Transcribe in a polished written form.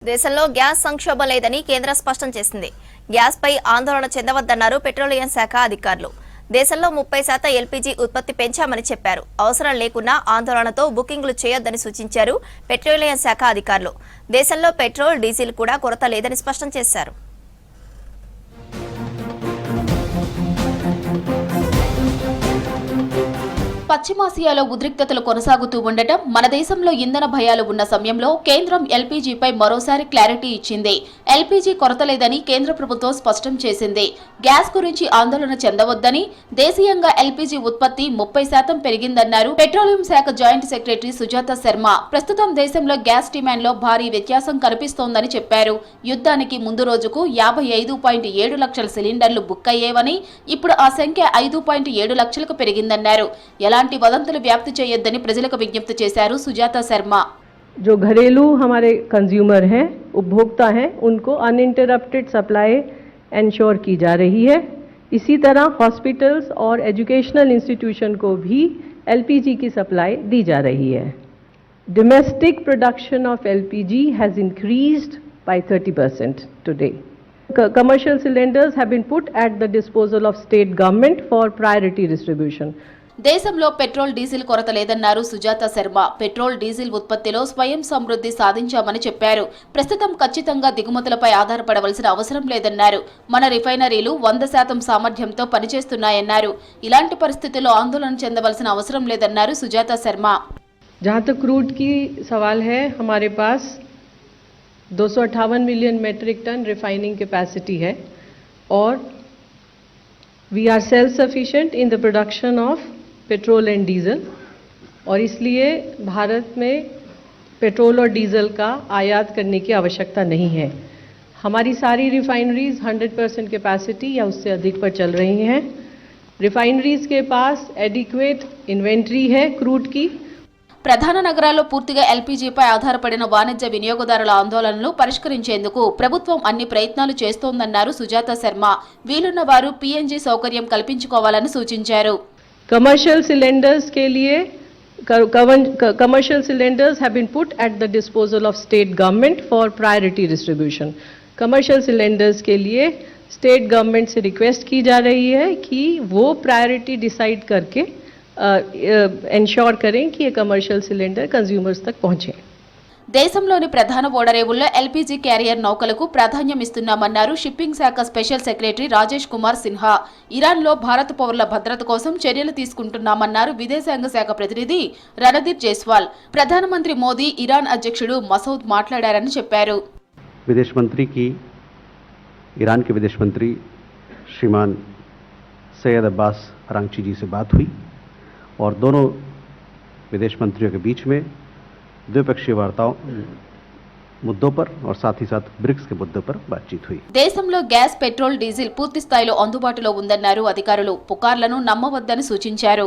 దేశంలో గ్యాస్ సంక్షోభం లేదని కేంద్రం స్పష్టం చేసింది. గ్యాస్ పై ఆందోళన చెందవద్దన్నారు పెట్రోలియం శాఖ అధికారులు. దేశంలో 30% ఎల్పీజీ ఉత్పత్తి పెంచామని చెప్పారు. అవసరం లేకున్నా ఆందోళనతో బుకింగ్లు చేయొద్దని సూచించారు పెట్రోలియం శాఖ అధికారులు. దేశంలో పెట్రోల్, డీజిల్ కూడా కొరత లేదని స్పష్టం చేశారు. పశ్చిమాసియాలో ఉద్రిక్తతలు కొనసాగుతూ ఉండటం, మన దేశంలో ఇంధన భయాలు ఉన్న సమయంలో కేంద్రం ఎల్పీజీపై మరోసారి క్లారిటీ ఇచ్చింది. ఎల్పీజీ కొరత లేదని కేంద్ర ప్రభుత్వం స్పష్టం చేసింది. గ్యాస్ గురించి ఆందోళన చెందవద్దని, దేశీయంగా ఎల్పీజీ ఉత్పత్తి 30% పెరిగిందన్నారు పెట్రోలియం శాఖ జాయింట్ సెక్రటరీ సుజాత శర్మ. ప్రస్తుతం దేశంలో గ్యాస్ డిమాండ్లో భారీ వ్యత్యాసం కనిపిస్తోందని చెప్పారు. యుద్ధానికి ముందు రోజుకు 55.7 లక్షల సిలిండర్లు బుక్ అయ్యేవని, ఇప్పుడు ఆ సంఖ్య 5.7 లక్షలకు పెరిగిందన్నారు. ఎలాంటి వదంతులు వ్యాప్తి చేయొద్దని ప్రజలకు విజ్ఞప్తి చేశారు సుజాత శర్మ. जो घरेलू हमारे कंज्यूमर हैं, उपभोक्ता हैं, उनको अनइंटरप्टेड सप्लाई एंश्योर की जा रही है. इसी तरह हॉस्पिटल्स और एजुकेशनल इंस्टीट्यूशन को भी एलपीजी की सप्लाई दी जा रही है. Domestic production of LPG has increased by 30% today. Commercial cylinders have been put at the disposal of state government for priority distribution. దేశంలో పెట్రోల్, డీజిల్ కొరత లేదన్నారు సుజాత శర్మ. పెట్రోల్, డీజిల్ ఉత్పత్తిలో స్వయం సమృద్ధి సాధించామని చెప్పారు. ప్రస్తుతం ఖచ్చితంగా దిగుమతులపై ఆధారపడవలసిన అవసరం లేదన్నారు. మన రిఫైనరీలు 100% సామర్థ్యంతో పనిచేస్తున్నాయన్నారు. ఇలాంటి పరిస్థితుల్లో ఆందోళన చెందవలసిన అవసరం లేదన్నారు సుజాత శర్మ. जहाँ तक क्रूड की सवाल है, हमारे पास 258 million metric tonne refining capacity है और we are self sufficient in the production of petrol and diesel, और इसलिए भारत में पेट्रोल और डीजल का आयात करने की आवश्यकता नहीं है. हमारी सारी रिफाइनरीज 100% कैपेसिटी या उससे अधिक पर चल रही हैं. रिफाइनरीज के पास एडिक्वेट इन्वेंट्री है क्रूड की. ప్రధాన నగరాల్లో పూర్తిగా ఎల్పీజీపై ఆధారపడిన వాణిజ్య వినియోగదారుల ఆందోళనలు పరిష్కరించేందుకు ప్రభుత్వం అన్ని ప్రయత్నాలు చేస్తోందన్నారు సుజాత శర్మ. వీలున్న వారు పీఎన్జీ సౌకర్యం కల్పించుకోవాలని సూచించారు. Commercial cylinders के लिए commercial cylinders have been put at the disposal of state government for priority distribution. Commercial cylinders के लिए state government से request की जा रही है कि वो priority decide करके एंश्योर करें कि ये कमर्शियल सिलेंडर कंज्यूमर्स तक पहुंचे. దేశంలోని ప్రధాన ఓడరేవుల్లో ఎల్పీజీ క్యారియర్ నౌకలకు ప్రాధాన్యం ఇస్తున్నామన్నారు షిప్పింగ్ శాఖ స్పెషల్ సెక్రటరీ రాజేష్ కుమార్ సిన్హా. ఇరాన్లో భారత పౌరుల భద్రత కోసం చర్యలు తీసుకుంటున్నామన్నారు విదేశాంగ శాఖ ప్రతినిధి రణదీప్ జైస్వాల్. ప్రధానమంత్రి మోదీ, ఇరాన్ అధ్యక్షుడు మసౌద్ మాట్లాడారని చెప్పారు. विदेश मंत्री की ईरान के विदेश मंत्री श्रीमान सैयद अब्बास अरागची जी से बात हुई और दोनों विदेश मंत्रियों के बीच में द्विपक्षीय वार्ताओं मुद्दों पर और साथ ही साथ ब्रिक्स के मुद्दों पर बातचीत हुई. దేశంలో గ్యాస్, పెట్రోల్, డీజిల్ పూర్తి స్థాయిలో అందుబాటులో ఉందన్నారు అధికారులు. పుకార్లను నమ్మవద్దని సూచించారు.